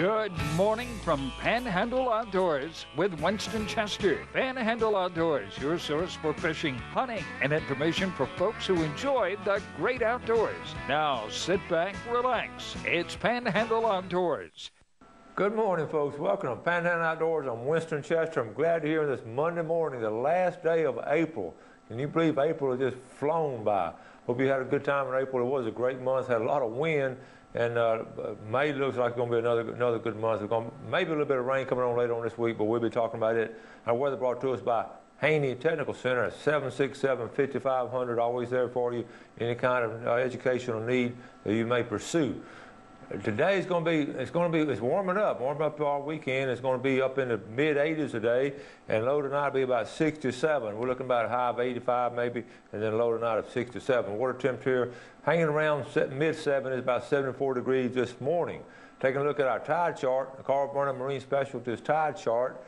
Good morning from Panhandle Outdoors with Winston Chester. Panhandle Outdoors, your source for fishing, hunting, and information for folks who enjoy the great outdoors. Now sit back, relax. It's Panhandle Outdoors. Good morning, folks. Welcome to Panhandle Outdoors. I'm Winston Chester. I'm glad to hear this Monday morning, the last day of April. Can you believe April has just flown by? Hope you had a good time in April. It was a great month, had a lot of wind. And May looks like it's going to be another good month. Maybe a little bit of rain coming on later on this week, but we'll be talking about it. Our weather brought to us by Haney Technical Center at 767-5500. Always there for you. Any kind of educational need that you may pursue. Today it's warming up all weekend. It's going to be up in the mid-80s today, and low tonight will be about 67. We're looking about a high of 85 maybe, and then low tonight of 67. Water temperature hanging around mid-70s, about 74 degrees this morning. Taking a look at our tide chart, the Carl Burnham Marine Specialties tide chart,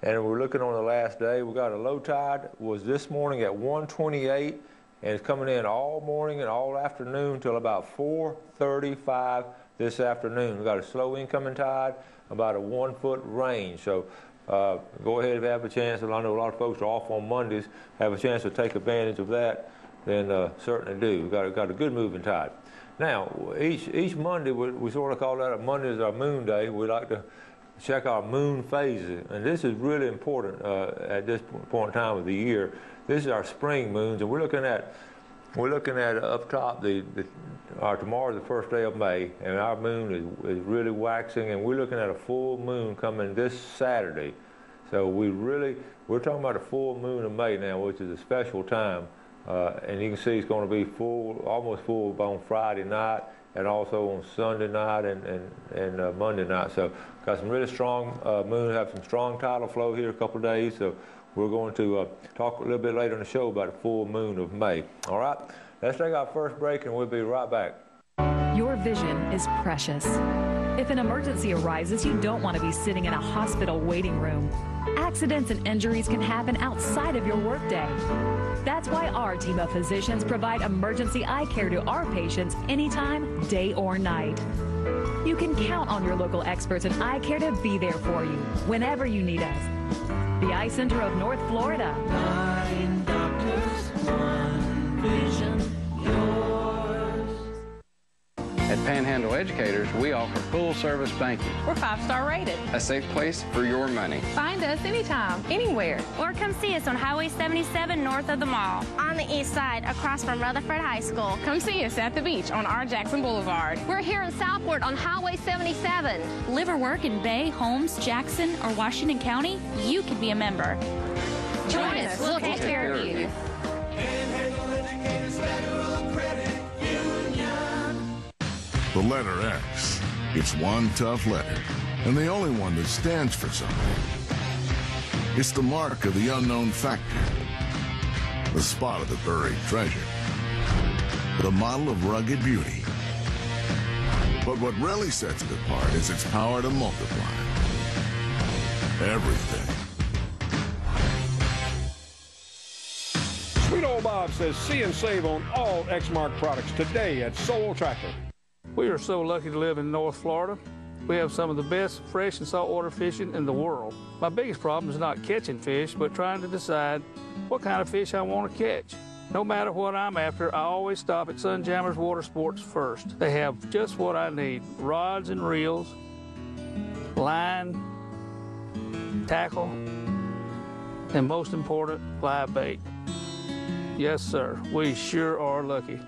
and we're looking on the last day. We got a low tide was this morning at 128, and it's coming in all morning and all afternoon till about 4:35. This afternoon. We've got a slow incoming tide, about a 1 foot range. So go ahead if you have a chance. I know a lot of folks are off on Mondays, have a chance to take advantage of that, then certainly do. We've got a good moving tide. Now, each Monday, we sort of call that a Monday is our moon day. We like to check our moon phases, and this is really important at this point in time of the year. This is our spring moons, and we're looking at up top tomorrow is the first day of May, and our moon is really waxing, and we're looking at a full moon coming this Saturday. So we're talking about a full moon of May now, which is a special time, and you can see it's going to be almost full on Friday night, and also on Sunday night and Monday night. So got some really strong moon, have some strong tidal flow here a couple of days. So we're going to talk a little bit later in the show about a full moon of May. All right, let's take our first break, and we'll be right back. Your vision is precious. If an emergency arises, you don't want to be sitting in a hospital waiting room. Accidents and injuries can happen outside of your workday. That's why our team of physicians provide emergency eye care to our patients anytime, day or night. You can count on your local experts in eye care to be there for you whenever you need us. The Eye Center of North Florida. 9 doctors, 1 vision, yours. At Panhandle Educators, we offer full-service banking. We're 5-star rated. A safe place for your money. Find us anytime, anywhere. Or come see us on Highway 77 north of the mall. On the east side, across from Rutherford High School. Come see us at the beach on R. Jackson Boulevard. We're here in Southport on Highway 77. Live or work in Bay, Holmes, Jackson, or Washington County? You can be a member. Join us. We'll take care of you. Panhandle Educators Federal Credit Union. The letter X. It's one tough letter, and the only one that stands for something. It's the mark of the unknown factor, the spot of the buried treasure, the model of rugged beauty. But what really sets it apart is its power to multiply everything. Sweet Old Bob says see and save on all Exmark products today at Soul Tractor. We are so lucky to live in North Florida. We have some of the best fresh and saltwater fishing in the world. My biggest problem is not catching fish, but trying to decide what kind of fish I want to catch. No matter what I'm after, I always stop at Sunjammers Water Sports first. They have just what I need: rods and reels, line, tackle, and most important, live bait. Yes, sir, we sure are lucky.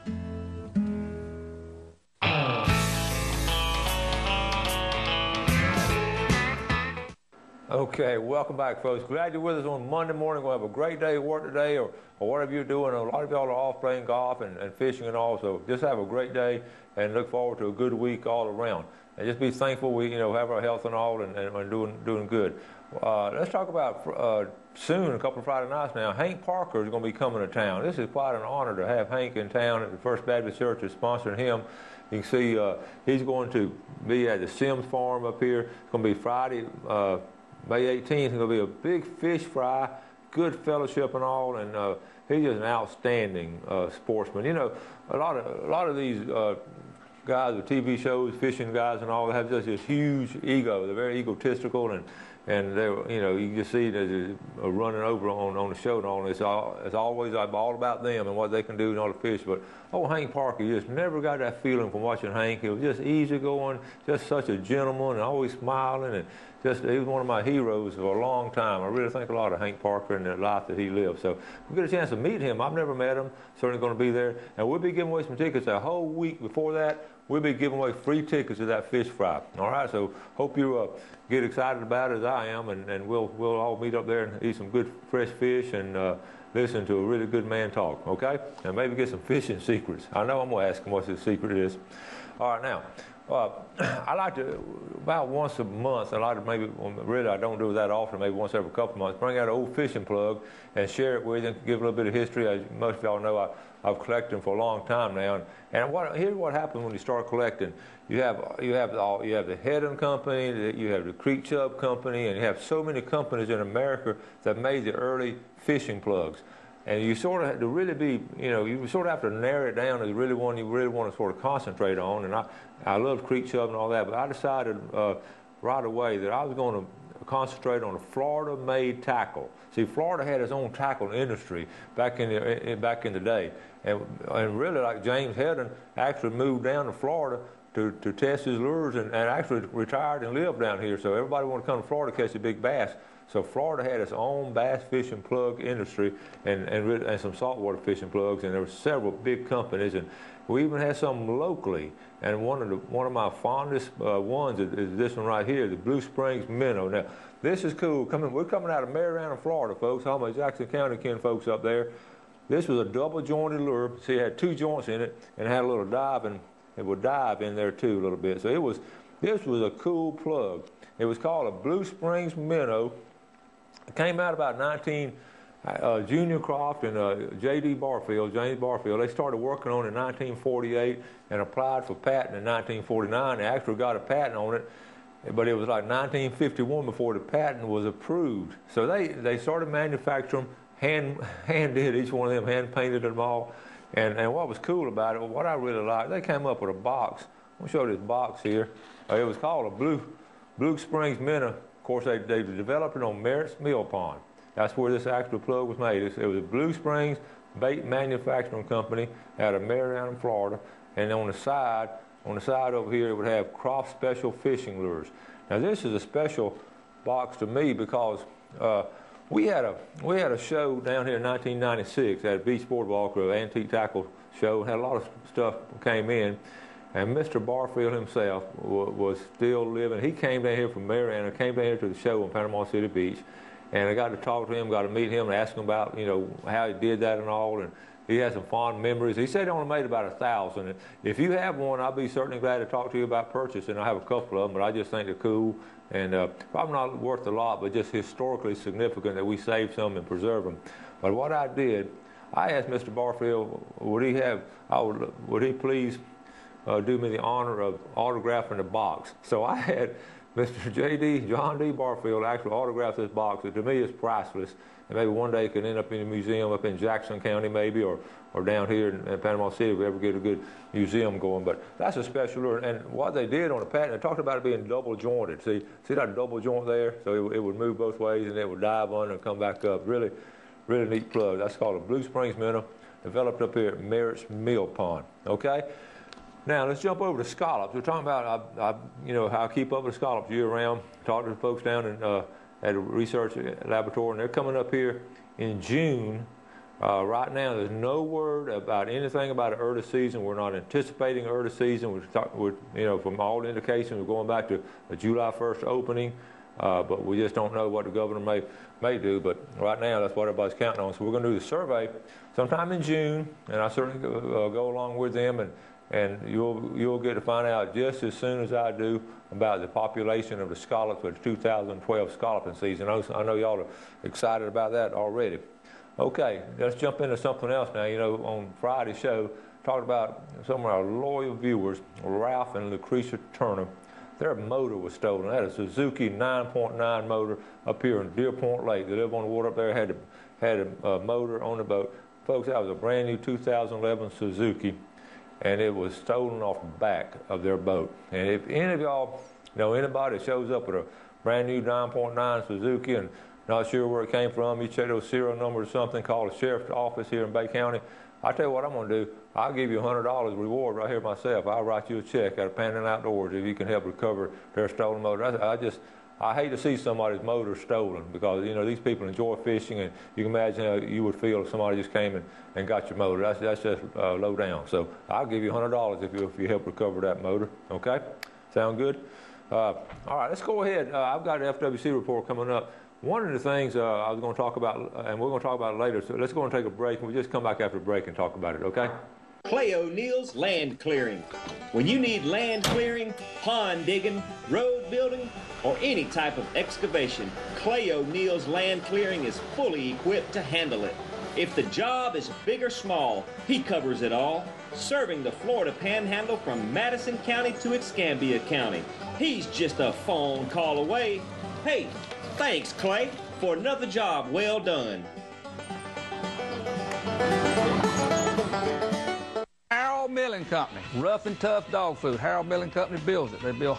Okay, welcome back, folks. Glad you're with us on Monday morning. We'll have a great day at work today, or whatever you're doing. A lot of y'all are off playing golf and fishing and all, so just have a great day and look forward to a good week all around. And just be thankful we have our health and all and doing good. Let's talk about soon, a couple of Friday nights now. Hank Parker is going to be coming to town. This is quite an honor to have Hank in town. At the First Baptist Church is sponsoring him. You can see he's going to be at the Sims Farm up here. It's going to be Friday, May 18th. It's going to be a big fish fry, good fellowship and all, and he's just an outstanding sportsman. You know, a lot of these guys with TV shows, fishing guys and all, they have just this huge ego. They're very egotistical, and they're, you know, you can just see they're running over on the show and all. It's always all about them and what they can do and all the fish. But Hank Parker, you just never got that feeling from watching Hank. He was just easygoing, just such a gentleman, and always smiling, and just he was one of my heroes for a long time. I really think a lot of Hank Parker and the life that he lived. So we get a chance to meet him. I've never met him. Certainly going to be there, and we'll be giving away some tickets a whole week before that. We'll be giving away free tickets to that fish fry. All right, so hope you get excited about it as I am, and we'll all meet up there and eat some good fresh fish and listen to a really good man talk, okay? And maybe get some fishing secrets. I know I'm going to ask him what his secret is. All right, now, I like to, about once a month, really I don't do it that often, maybe once every couple of months, bring out an old fishing plug and share it with you, give a little bit of history. As most of y'all know, I've collected them for a long time now. And here's what happens when you start collecting. You have the Head Company, you have the Creek Chub Company, and you have so many companies in America that made the early fishing plugs. And you sort of have to really be, you know, you sort of have to narrow it down to the really one you really want to sort of concentrate on. And I love Creek Chub and all that, but I decided right away that I was going to concentrate on a Florida-made tackle. See, Florida had its own tackle industry back in the day, and really, like James Hedden actually moved down to Florida to test his lures and actually retired and lived down here. So everybody wanted to come to Florida to catch a big bass. So Florida had its own bass fishing plug industry and some saltwater fishing plugs, and there were several big companies, and we even had some locally. And one of my fondest ones is this one right here, the Blue Springs Minnow. Now, this is cool. We're coming out of Marianna, Florida, folks. Home of Jackson County kin folks up there. This was a double jointed lure. See, it had two joints in it, and it had a little dive, and it would dive in there too a little bit. So this was a cool plug. It was called a Blue Springs Minnow. It came out about Junior Croft and J.D. Barfield, James Barfield. They started working on it in 1948 and applied for patent in 1949. They actually got a patent on it, but it was like 1951 before the patent was approved. So they started manufacturing them, hand did each one of them, hand painted them all. And what was cool about it, what I really liked, they came up with a box. I'm going to show this box here. It was called a Blue Springs Minnow. Of course, they developed it on Merritt's Mill Pond. That's where this actual plug was made. It was a Blue Springs Bait Manufacturing Company out of Marianna, Florida. And on the side over here, it would have Croft Special Fishing Lures. Now, this is a special box to me because we had a show down here in 1996 at Beach Boardwalk, an antique tackle show. Had a lot of stuff came in. And Mr. Barfield himself was still living. He came down here from Marianna, came down here to the show on Panama City Beach. And I got to talk to him, got to meet him and ask him about, you know, how he did that and all. And he had some fond memories. He said he only made about 1,000. If you have one, I'll be certainly glad to talk to you about purchasing. I have a couple of them, but I just think they're cool. And probably not worth a lot, but just historically significant that we save some and preserve them. But what I did, I asked Mr. Barfield, would he please do me the honor of autographing the box. So I had Mr. John D. Barfield actually autograph this box, that to me is priceless. And maybe one day it could end up in a museum up in Jackson County maybe, or down here in Panama City if we ever get a good museum going. But that's a special lure. And what they did on the patent, they talked about it being double jointed. See that double joint there? So it would move both ways and it would dive under and come back up. Really, really neat plug. That's called a Blue Springs Minnow, developed up here at Merritt's Mill Pond. Okay? Now, let's jump over to scallops. We're talking about how I keep up with scallops year-round. Talk to the folks down at a research laboratory, and they're coming up here in June. Right now, there's no word about anything about an early season. We're not anticipating an early season. From all indications, we're going back to a July 1st opening, but we just don't know what the governor may do. But right now, that's what everybody's counting on. So we're going to do the survey sometime in June, and I certainly go along with them, and you'll get to find out just as soon as I do about the population of the scallops for the 2012 scalloping season. I know y'all are excited about that already. Okay, let's jump into something else now. On Friday's show, talked about some of our loyal viewers, Ralph and Lucretia Turner. Their motor was stolen. That is a Suzuki 9.9 motor up here in Deer Point Lake. They live on the water up there, had a motor on the boat. Folks, that was a brand new 2011 Suzuki. and it was stolen off the back of their boat. And if any of y'all know anybody that shows up with a brand new 9.9 Suzuki and not sure where it came from, you check those serial numbers or something, call the sheriff's office here in Bay County. I'll tell you what I'm going to do. I'll give you $100 reward right here myself. I'll write you a check out of Panhandle Outdoors if you can help recover their stolen motor. I hate to see somebody's motor stolen because, you know, these people enjoy fishing, and you can imagine how you would feel if somebody just came and got your motor. That's just low down. So I'll give you $100 if you help recover that motor. Okay? Sound good? All right, let's go ahead. I've got an FWC report coming up. One of the things I was going to talk about, and we're going to talk about it later, so let's go and take a break, and we'll just come back after the break and talk about it, okay? Clay O'Neill's Land Clearing. When you need land clearing, pond digging, road building, or any type of excavation, Clay O'Neill's Land Clearing is fully equipped to handle it. If the job is big or small, he covers it all, serving the Florida Panhandle from Madison County to Escambia County. He's just a phone call away. Hey, thanks, Clay, for another job well done. Harold Milling Company, rough and tough dog food. Harold Milling Company builds it. They build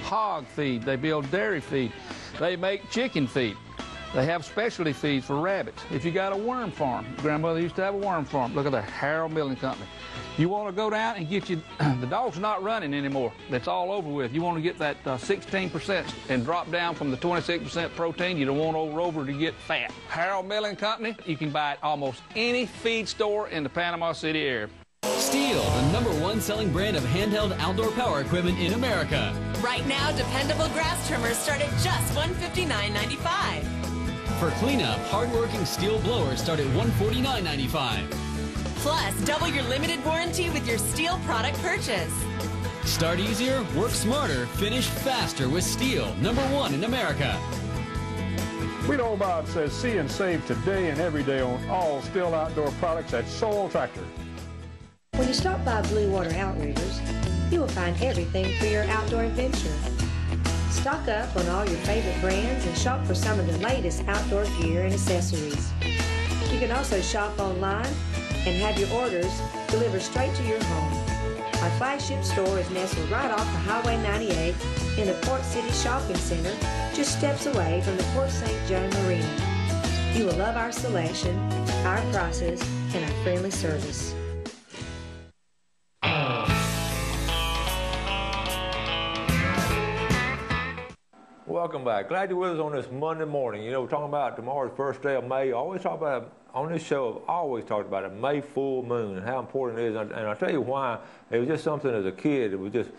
hog feed. They build dairy feed. They make chicken feed. They have specialty feeds for rabbits. If you got a worm farm, grandmother used to have a worm farm. Look at that, Harold Milling Company. You want to go down and get you, the dog's not running anymore. That's all over with. You want to get that 16% and drop down from the 26% protein. You don't want over to get fat. Harold Milling Company, you can buy at almost any feed store in the Panama City area. Steel, the #1 selling brand of handheld outdoor power equipment in America. Right now, dependable grass trimmers start at just $159.95. For cleanup, hard-working steel blowers start at $149.95. Plus, double your limited warranty with your steel product purchase. Start easier, work smarter, finish faster with Steel, #1 in America. Guido Bob says see and save today and every day on all Steel outdoor products at Soul Tractor. When you stop by Blue Water Outriggers, you will find everything for your outdoor adventure. Stock up on all your favorite brands and shop for some of the latest outdoor gear and accessories. You can also shop online and have your orders delivered straight to your home. Our flagship store is nestled right off of Highway 98 in the Port City Shopping Center, just steps away from the Port St. Joe Marina. You will love our selection, our prices, and our friendly service. Welcome back. Glad you're with us on this Monday morning. You know, we're talking about tomorrow's first day of May. I always talk about, on this show, I've always talked about a May full moon and how important it is. And I'll tell you why. It was just something as a kid. It was just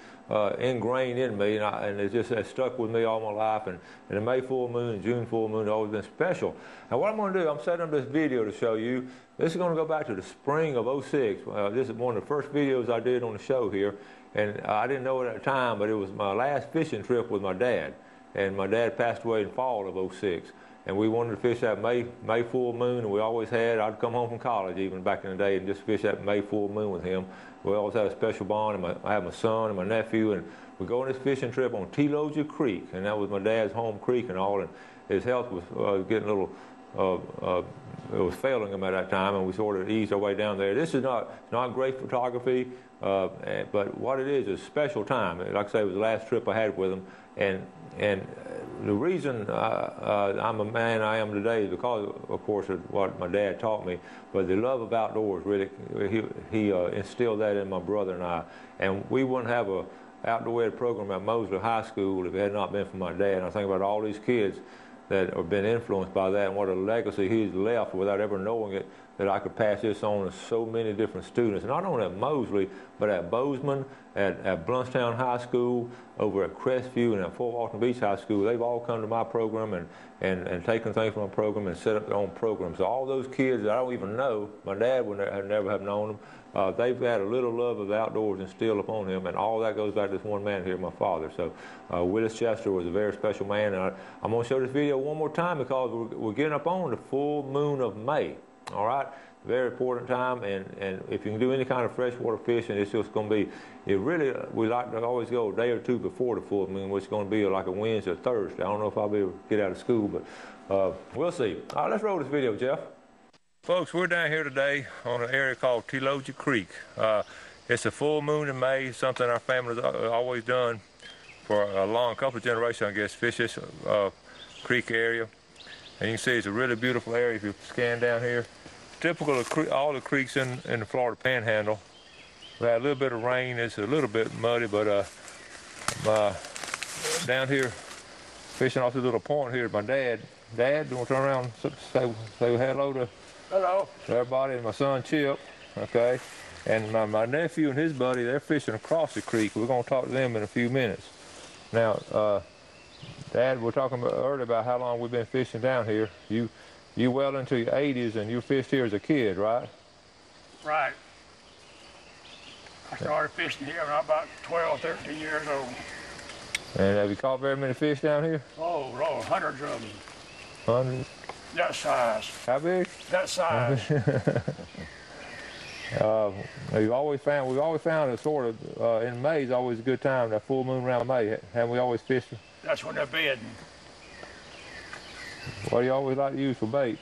ingrained in me, and it just has stuck with me all my life. And the May full moon and June full moon have always been special. And what I'm going to do, I'm setting up this video to show you. This is going to go back to the spring of '06. This is one of the first videos I did on the show here. And I didn't know it at the time, but it was my last fishing trip with my dad. And my dad passed away in fall of '06. And we wanted to fish that May full moon, and we always had. I'd come home from college even back in the day and just fish that May full moon with him. We always had a special bond, and I had my son and my nephew, and we go on this fishing trip on Teloja Creek, and that was my dad's home creek and all, and his health was getting a little, it was failing him at that time, and we sort of eased our way down there. This is not great photography, but what it is a special time. Like I say, it was the last trip I had with him, and the reason I'm a man I am today is because, of course, of what my dad taught me. But the love of outdoors, really, he instilled that in my brother and I. And we wouldn't have a outdoor ed program at Mosley High School if it had not been for my dad. And I think about all these kids that have been influenced by that and what a legacy he's left without ever knowing it, that I could pass this on to so many different students. Not only at Mosley, but at Bozeman, at Bluntstown High School, over at Crestview, and at Fort Walton Beach High School. They've all come to my program and taken things from my program and set up their own programs. So all those kids that I don't even know, my dad would never have known them, they've had a little love of the outdoors instilled upon him, and all that goes back to this one man here, my father. So Willis Chester was a very special man, and I'm going to show this video one more time because we're getting up on the full moon of May. All right, very important time, and if you can do any kind of freshwater fishing, it's just going to be. We like to always go a day or two before the full moon, which is going to be like a Wednesday or Thursday. I don't know if I'll be able to get out of school, but we'll see. All right, let's roll this video, Jeff. Folks, we're down here today on an area called Teloja Creek. It's a full moon in May, something our family's always done for a long couple of generations, I guess, fish this creek area. And you can see it's a really beautiful area if you scan down here. Typical of all the creeks in the Florida Panhandle. We had a little bit of rain. It's a little bit muddy, but down here, fishing off this little point here, my dad. Dad, do you want to turn around and say hello to everybody? And my son Chip, okay? And my nephew and his buddy, they're fishing across the creek. We're going to talk to them in a few minutes. Now, Dad, we're talking earlier about how long we've been fishing down here. You well into your 80s, and you fished here as a kid, right? Right. I started fishing here when I was about 12, 13 years old. And have you caught very many fish down here? Oh, Lord, hundreds of them. Hundreds? That size. How big? That size. we've always found a sort of, in May is always a good time, that full moon around May. Haven't we always fished? That's when they're bedding. What do you always like to use for bait?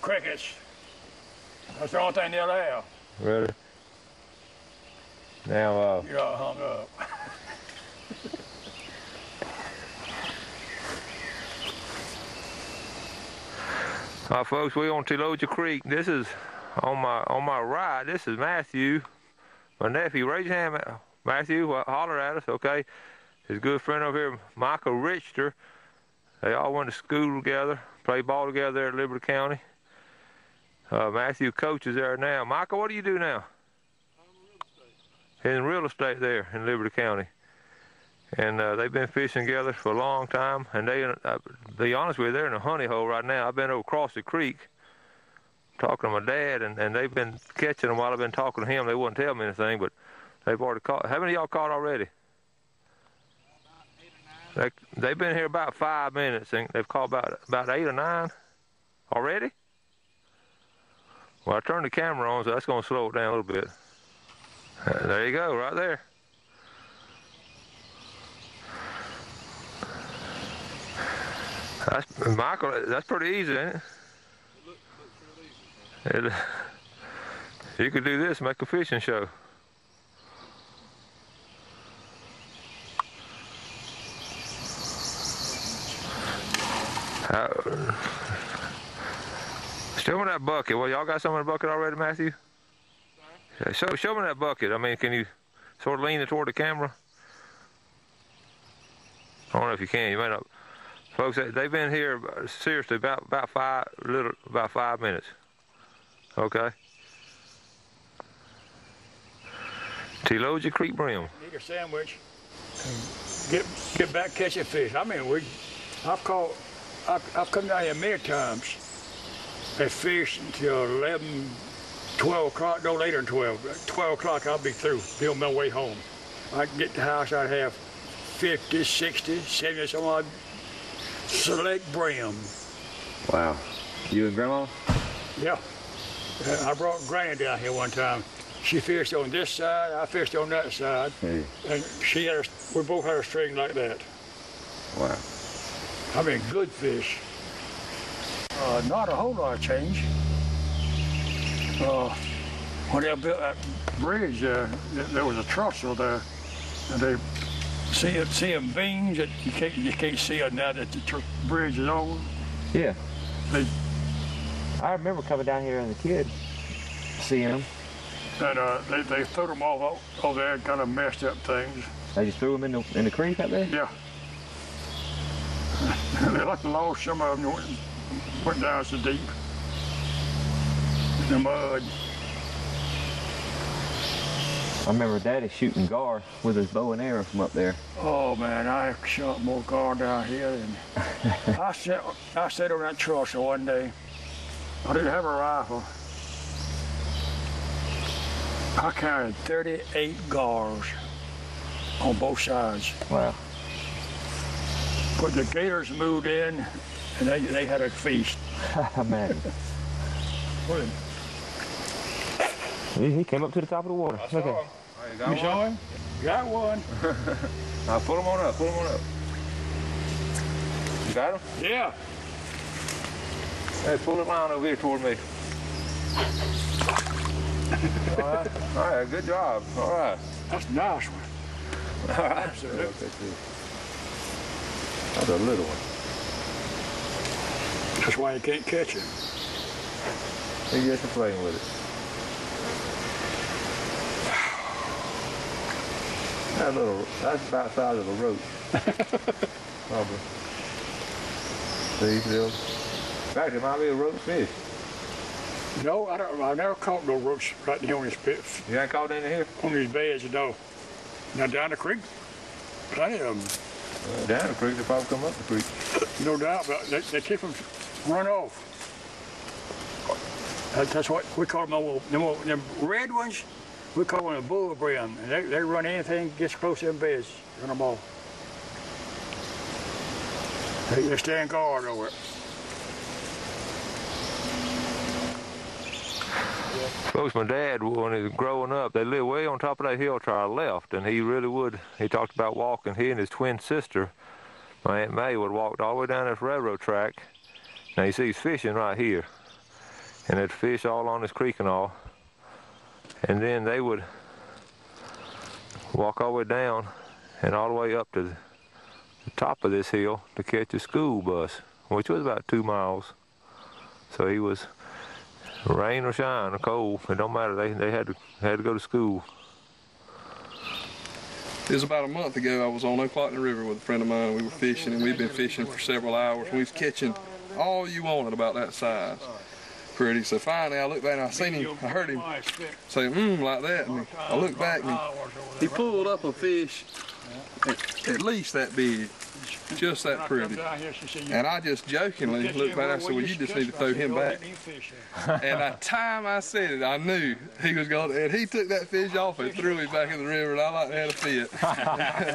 Crickets. That's the only thing they'll have. Really? Now, you're all hung up. Folks, we're on Teloja Creek. This is on my right. This is Matthew, my nephew. Raise your hand, Matthew. Holler at us, okay? His good friend over here, Michael Richter. They all went to school together, played ball together there at Liberty County. Matthew coaches there now. Michael, what do you do now? In real estate there in Liberty County. And they've been fishing together for a long time. And they, to be honest with you, they're in a honey hole right now. I've been over across the creek talking to my dad, and they've been catching them while I've been talking to him. They wouldn't tell me anything, but they've already caught. How many of y'all caught already? They've been here about 5 minutes, and they've caught about 8 or 9 already. Well, I turned the camera on, so that's going to slow it down a little bit. There you go, right there. Michael, that's pretty easy, ain't it? You could do this, make a fishing show. Show me that bucket. Well, y'all got some in the bucket already, Matthew? Show me that bucket. I mean, can you sort of lean it toward the camera? I don't know if you can. You may not. Folks, they've been here seriously about 5 minutes. Okay. Teloja Creek brim. Need a sandwich. Get back catching fish. I mean, I've come down here many times. They fish until 11, 12 o'clock, no later than 12. 12 o'clock, I'll be through, be on my way home. I can get to the house, I'd have 50, 60, 70 some odd select brim. Wow. You and Grandma? Yeah. I brought Granny down here one time. She fished on this side, I fished on that side. Hey. And we both had a string like that. Wow. I mean, good fish. Not a whole lot of change. When they built that bridge, there was a trestle there, and they see them beams that you can't see it now that the bridge is over. Yeah. I remember coming down here as a kid, seeing them. And they threw them all over there and kind of messed up things. They just threw them in the creek out there? Yeah. They like to lost some of them went down so deep in the mud. I remember Daddy shooting gar with his bow and arrow from up there. Oh man, I shot more gar down here than I sat on that trestle one day. I didn't have a rifle. I carried 38 gars on both sides. Wow. But the gators moved in, and they had a feast. Man. He came up to the top of the water. I saw him. You saw him? Got one. Now pull him on up, pull him on up. You got him? Yeah. Hey, pull the line over here toward me. All right, good job. All right. That's a nice one. All right. Absolutely. That's a little one. That's why you can't catch him. He gets to playing with it. That's about the size of a roach. Probably. See, Bill? In fact, it might be a roach fish. No, I never caught no roach right there on his pit. You ain't caught any here? On these beds, no. Now down the creek, plenty of them. Well, down the creek, they probably come up the creek. No doubt, but they keep them run off. That's what we call them red ones. We call them a bull brim, and they run anything gets close to them beds, run them off. They stand guard over it. Folks, my dad, when he was growing up, they lived way on top of that hill to our left, and he really would. He talked about walking. He and his twin sister, my Aunt May, would walk all the way down this railroad track. Now you see he's fishing right here, and there'd fish all on this creek and all. And then they would walk all the way down and all the way up to the top of this hill to catch a school bus, which was about 2 miles. So he was, rain or shine or cold, it don't matter. They had to go to school. It was about a month ago. I was on O'Clockton River with a friend of mine. We were fishing, and we've been fishing for several hours. We was catching all you wanted about that size. Pretty. So finally I looked back and I seen him, I heard him say like that, and I looked back and he pulled up a fish at least that big, just that pretty. And I just jokingly looked back and I said, well, you just need to throw him back. And the time I said it, I knew he was going to, and he took that fish off and threw him back in the river, and I like to have a fit.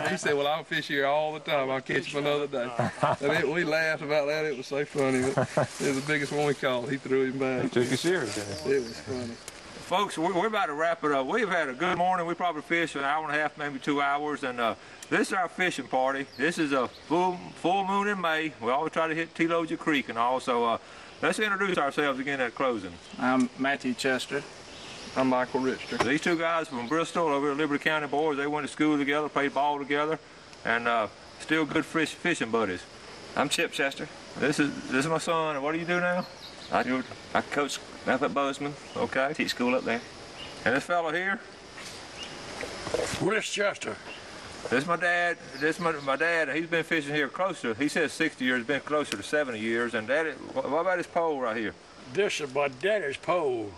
And he said, well, I'll fish here all the time. I'll catch him another day. And we laughed about that. It was so funny. But it was the biggest one we caught. He threw him back. He took you serious. It was funny. Folks, we're about to wrap it up. We've had a good morning. We probably fished an hour and a half, maybe 2 hours, and this is our fishing party. This is a full moon in May. We always try to hit Telogia Creek and all, so let's introduce ourselves again at closing. I'm Matthew Chester. I'm Michael Richter. These two guys from Bristol over at Liberty County boys, they went to school together, played ball together, and still good fishing buddies. I'm Chip Chester. This is my son, and what do you do now? I coach up at Bozeman. Okay. Teach school up there. And this fellow here? Where's Chester? This is my dad. My dad. He's been fishing here closer. He says 60 years. Been closer to 70 years. And Daddy, what about his pole right here? This is my daddy's pole.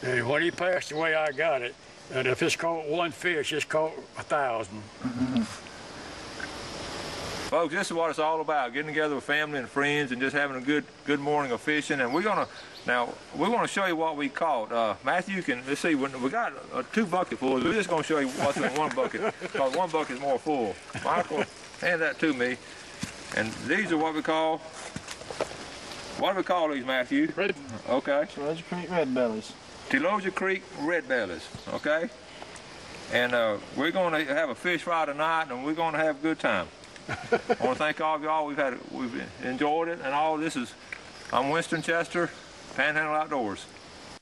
And when he passed away, I got it. And if it's caught one fish, it's caught 1,000. Folks, this is what it's all about: getting together with family and friends and just having a good morning of fishing. And we're gonna show you what we caught. Matthew, let's see. We got 2 bucketfuls. We're just gonna show you what's in one bucket because one bucket is more full. Michael, hand that to me. And these are what we call. What do we call these, Matthew? Red. Okay. Telogia Creek red bellies. Telogia Creek red bellies. Okay. And we're gonna have a fish fry tonight, and we're gonna have a good time. I want to thank all of y'all. We've enjoyed it, and all this is. I'm Winston Chester, Panhandle Outdoors.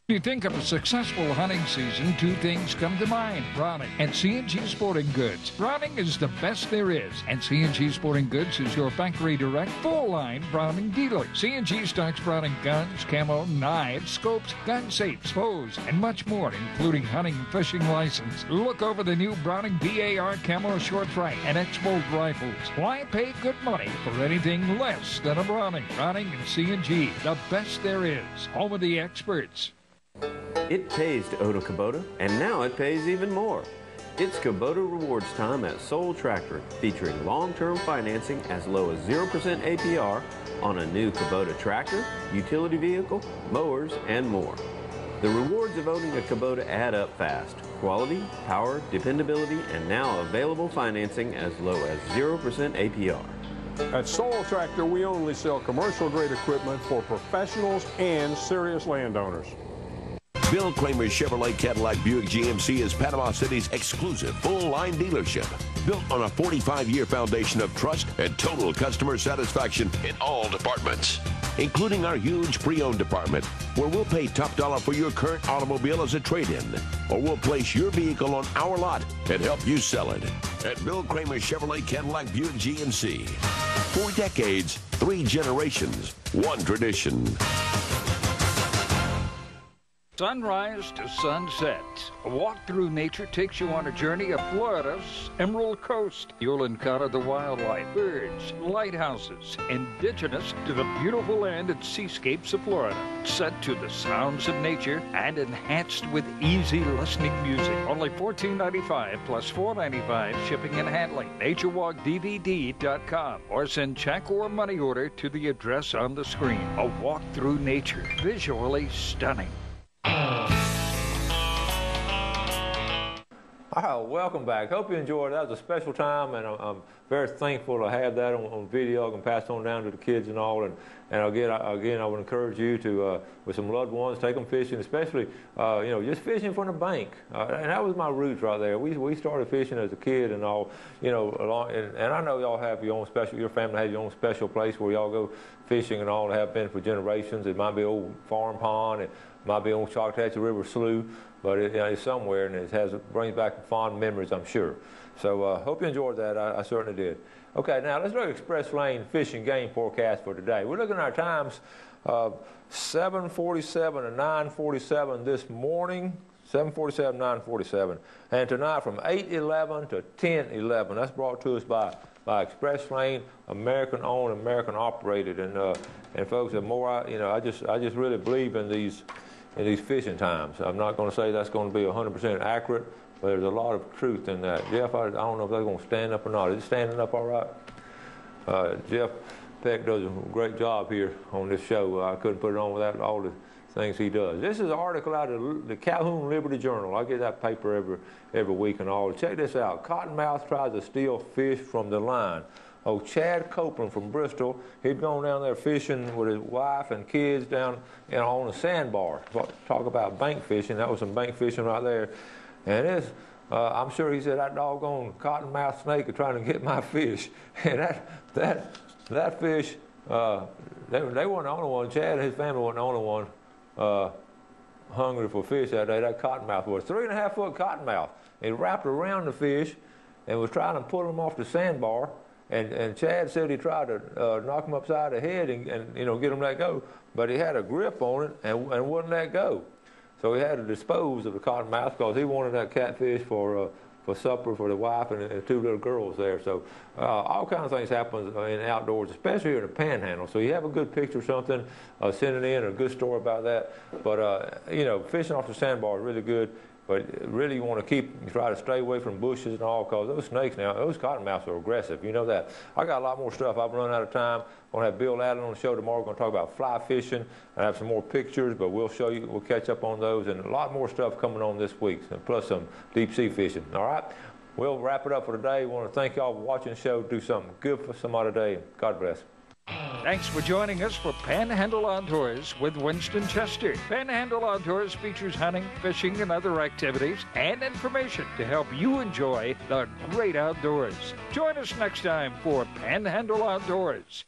When you think of a successful hunting season, 2 things come to mind: Browning and C&G Sporting Goods. Browning is the best there is, and C&G Sporting Goods is your factory direct, full-line Browning dealer. C&G stocks Browning guns, camo, knives, scopes, gun safes, bows, and much more, including hunting and fishing license. Look over the new Browning BAR camo short right and X-Bolt rifles. Why pay good money for anything less than a Browning? Browning and C&G, the best there is. Home of the experts. It pays to own a Kubota, and now it pays even more. It's Kubota Rewards time at Soul Tractor, featuring long-term financing as low as 0% APR on a new Kubota tractor, utility vehicle, mowers, and more. The rewards of owning a Kubota add up fast. Quality, power, dependability, and now available financing as low as 0% APR. At Soul Tractor, we only sell commercial-grade equipment for professionals and serious landowners. Bill Kramer's Chevrolet Cadillac Buick GMC is Panama City's exclusive full-line dealership, built on a 45-year foundation of trust and total customer satisfaction in all departments. including our huge pre-owned department, where we'll pay top dollar for your current automobile as a trade-in, or we'll place your vehicle on our lot and help you sell it. At Bill Kramer Chevrolet Cadillac Buick GMC. 4 decades, 3 generations, 1 tradition. Sunrise to sunset. A walk through nature takes you on a journey of Florida's Emerald Coast. You'll encounter the wildlife, birds, lighthouses, indigenous to the beautiful land and seascapes of Florida. Set to the sounds of nature and enhanced with easy listening music. Only $14.95 plus $4.95 shipping and handling. NatureWalkDVD.com or send check or money order to the address on the screen. A walk through nature. Visually stunning. All right, welcome back. Hope you enjoyed it. That was a special time, and I'm very thankful to have that on video. I can pass on down to the kids and all. And again, I would encourage you to, with some loved ones, take them fishing, especially, just fishing from the bank. And that was my roots right there. We started fishing as a kid and all, and I know y'all have your family has your own special place where y'all go fishing and all, have been for generations. It might be old farm pond, it might be on Choctaw River Slough, but it's somewhere, and it brings back fond memories, I'm sure. So hope you enjoyed that. I certainly did. Okay, now let's look at Express Lane Fish and Game forecast for today. We're looking at our times, 7:47 and 9:47 this morning. 7:47, 9:47, and tonight from 8:11 to 10:11. That's brought to us by Express Lane, American-owned, American-operated, and folks, the more I just really believe in these fishing times. I'm not going to say that's going to be 100% accurate, but there's a lot of truth in that. Jeff, I don't know if they're going to stand up or not. Is it standing up all right? Jeff Peck does a great job here on this show. I couldn't put it on without all the things he does. This is an article out of the Calhoun Liberty Journal. I get that paper every week and all. Check this out. Cottonmouth tries to steal fish from the line. Oh, Chad Copeland from Bristol, he'd gone down there fishing with his wife and kids down on a sandbar. Talk about bank fishing. That was some bank fishing right there. And I'm sure he said, that doggone cottonmouth snake is trying to get my fish. And that fish, they weren't the only one. Chad and his family weren't the only one hungry for fish that day. That cottonmouth was 3.5-foot cottonmouth. He wrapped around the fish and was trying to pull him off the sandbar. And Chad said he tried to knock him upside the head and get him let go, but he had a grip on it and wouldn't let go. So he had to dispose of the cottonmouth because he wanted that catfish for supper for the wife and 2 little girls there. So all kinds of things happen in outdoors, especially here in the Panhandle. So you have a good picture or something, send it in, a good story about that. But fishing off the sandbar is really good. But really you want to try to stay away from bushes and all, because those snakes now, those cottonmouths are aggressive. You know that. I got a lot more stuff. I've run out of time. I'm going to have Bill Allen on the show tomorrow. We're going to talk about fly fishing. I have some more pictures, but we'll catch up on those, and a lot more stuff coming on this week, and plus some deep sea fishing. All right? We'll wrap it up for today. We want to thank y'all for watching the show. Do something good for somebody today. God bless. Thanks for joining us for Panhandle Outdoors with Winston Chester. Panhandle Outdoors features hunting, fishing, and other activities and information to help you enjoy the great outdoors. Join us next time for Panhandle Outdoors.